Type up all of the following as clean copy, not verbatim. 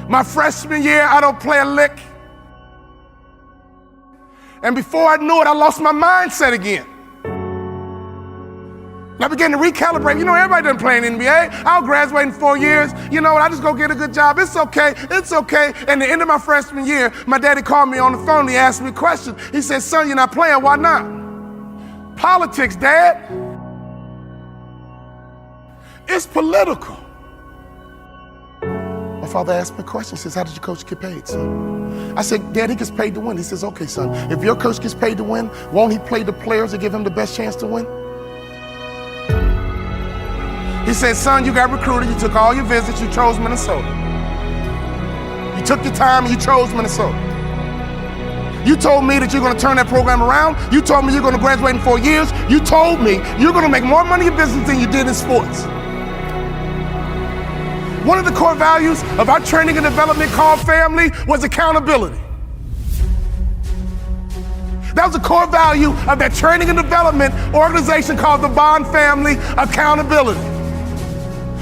My freshman year, I don't play a lick. And before I knew it, I lost my mindset again. And I began to recalibrate. You know, everybody doesn't play in the NBA. I'll graduate in 4 years. You know what, I just go get a good job. It's okay, it's okay. And the end of my freshman year, my daddy called me on the phone. He asked me a question. He said, son, you're not playing, why not? Politics, Dad. It's political. My father asked me a question. He says, how did your coach get paid, son? I said, Dad, he gets paid to win. He says, okay, son, if your coach gets paid to win, won't he play the players to give him the best chance to win? He said, son, you got recruited, you took all your visits, you chose Minnesota. You took your time and you chose Minnesota. You told me that you're gonna turn that program around. You told me you're gonna graduate in 4 years. You told me you're gonna make more money in business than you did in sports. One of the core values of our training and development called family was accountability. That was a core value of that training and development organization called the Bond Family, accountability.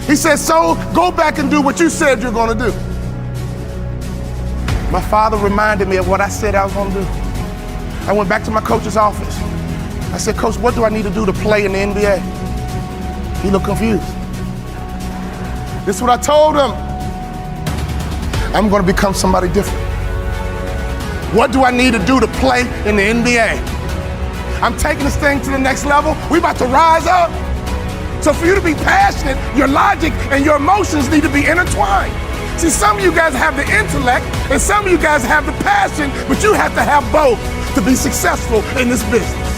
He said, so go back and do what you said you're gonna do. My father reminded me of what I said I was gonna do. I went back to my coach's office. I said, Coach, what do I need to do to play in the NBA? He looked confused. This is what I told him. I'm gonna become somebody different. What do I need to do to play in the NBA? I'm taking this thing to the next level. We about to rise up. So for you to be passionate, your logic and your emotions need to be intertwined. See, some of you guys have the intellect and some of you guys have the passion, but you have to have both to be successful in this business.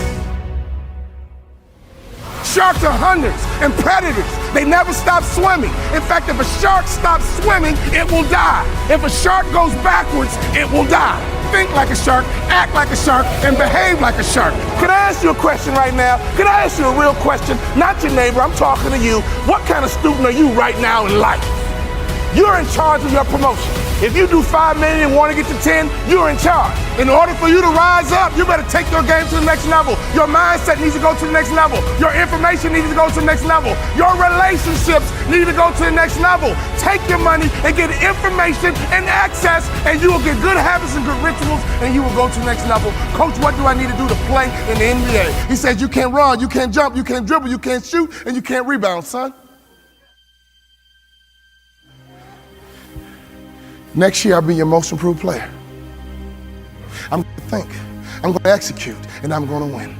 Sharks are hunters and predators. They never stop swimming. In fact, if a shark stops swimming, it will die. If a shark goes backwards, it will die. Think like a shark, act like a shark, and behave like a shark. Could I ask you a question right now? Could I ask you a real question? Not your neighbor, I'm talking to you. What kind of student are you right now in life? You're in charge of your promotion. If you do 5 million and want to get to 10, you're in charge. In order for you to rise up, you better take your game to the next level. Your mindset needs to go to the next level. Your information needs to go to the next level. Your relationships need to go to the next level. Take your money and get information and access, and you will get good habits and good rituals, and you will go to the next level. Coach, what do I need to do to play in the NBA? He says, you can't run, you can't jump, you can't dribble, you can't shoot, and you can't rebound, son. Next year, I'll be your most improved player. I'm going to think, I'm going to execute, and I'm going to win.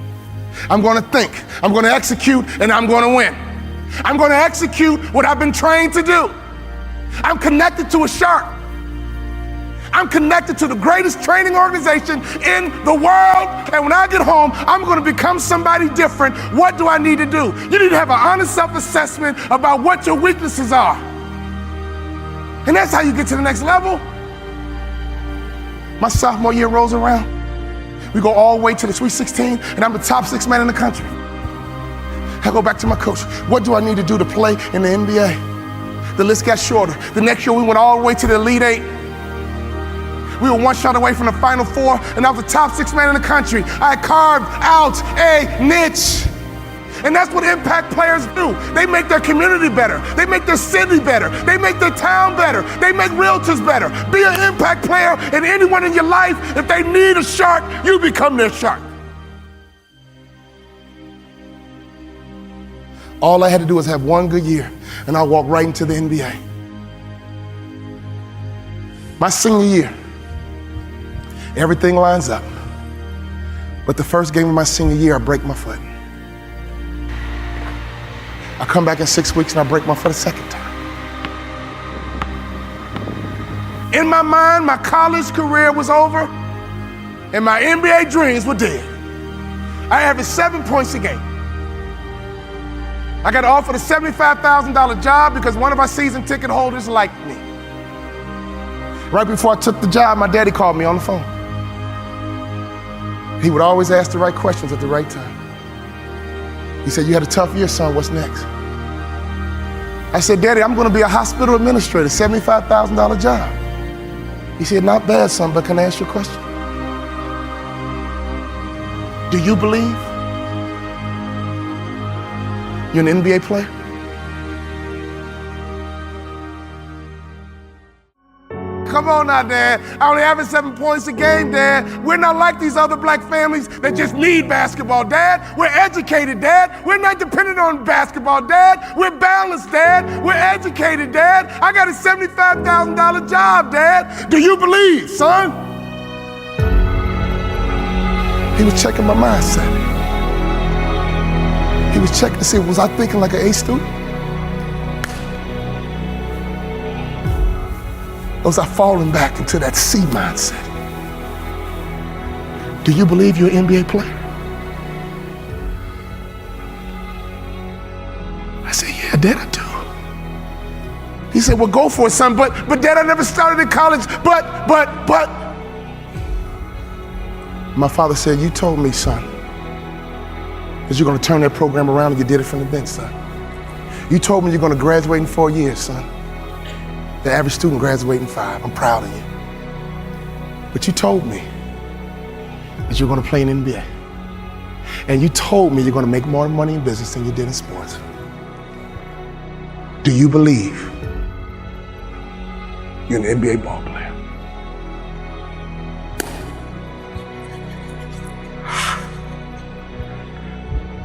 I'm going to think, I'm going to execute, and I'm going to win. I'm going to execute what I've been trained to do. I'm connected to a shark. I'm connected to the greatest training organization in the world, and when I get home, I'm going to become somebody different. What do I need to do? You need to have an honest self-assessment about what your weaknesses are. And that's how you get to the next level. My sophomore year rolls around. We go all the way to the Sweet 16, and I'm the top 6 man in the country. I go back to my coach. What do I need to do to play in the NBA? The list got shorter. The next year, we went all the way to the Elite 8. We were 1 shot away from the Final 4, and I was the top 6 man in the country. I carved out a niche. And that's what impact players do. They make their community better. They make their city better. They make their town better. They make realtors better. Be an impact player, and anyone in your life, if they need a shark, you become their shark. All I had to do was have 1 good year, and I walked right into the NBA. My senior year, everything lines up. But the first game of my senior year, I break my foot. I come back in 6 weeks and I break my foot a second time. In my mind, my college career was over and my NBA dreams were dead. I averaged 7 points a game. I got offered a $75,000 job because one of our season ticket holders liked me. Right before I took the job, my daddy called me on the phone. He would always ask the right questions at the right time. He said, you had a tough year, son, what's next? I said, Daddy, I'm gonna be a hospital administrator, $75,000 job. He said, not bad, son, but can I ask you a question? Do you believe you're an NBA player? come on now, Dad. I only average 7 points a game, Dad. We're not like these other black families that just need basketball, Dad. We're educated, Dad. We're not dependent on basketball, Dad. We're balanced, Dad. We're educated, Dad. I got a $75,000 job, Dad. Do you believe, son? He was checking my mindset. He was checking to see, was I thinking like an A student? Or was I falling back into that C mindset? Do you believe you're an NBA player? I said, yeah, Dad, I do. He said, well, go for it, son, but Dad, I never started in college, but. My father said, you told me, son, that you're gonna turn that program around and you did it from the bench, son. You told me you're gonna graduate in 4 years, son. The average student graduates in 5. I'm proud of you. But you told me that you're gonna play in the NBA. And you told me you're gonna make more money in business than you did in sports. Do you believe you're an NBA ball player?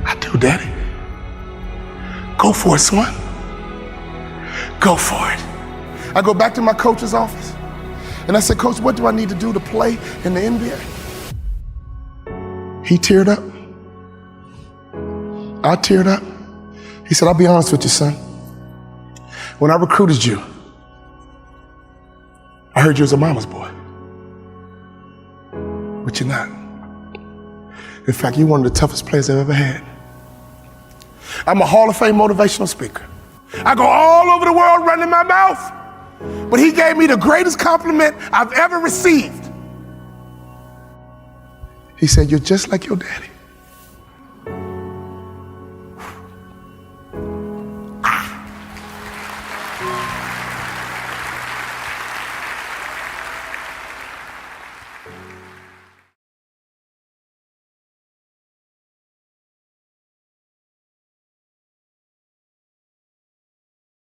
I do, Daddy. Go for it, son. Go for it. I go back to my coach's office and I said, Coach, what do I need to do to play in the NBA? He teared up. I teared up. He said, I'll be honest with you, son. When I recruited you, I heard you was a mama's boy. But you're not. In fact, you're one of the toughest players I've ever had. I'm a Hall of Fame motivational speaker. I go all over the world running my mouth. But he gave me the greatest compliment I've ever received. He said, you're just like your daddy.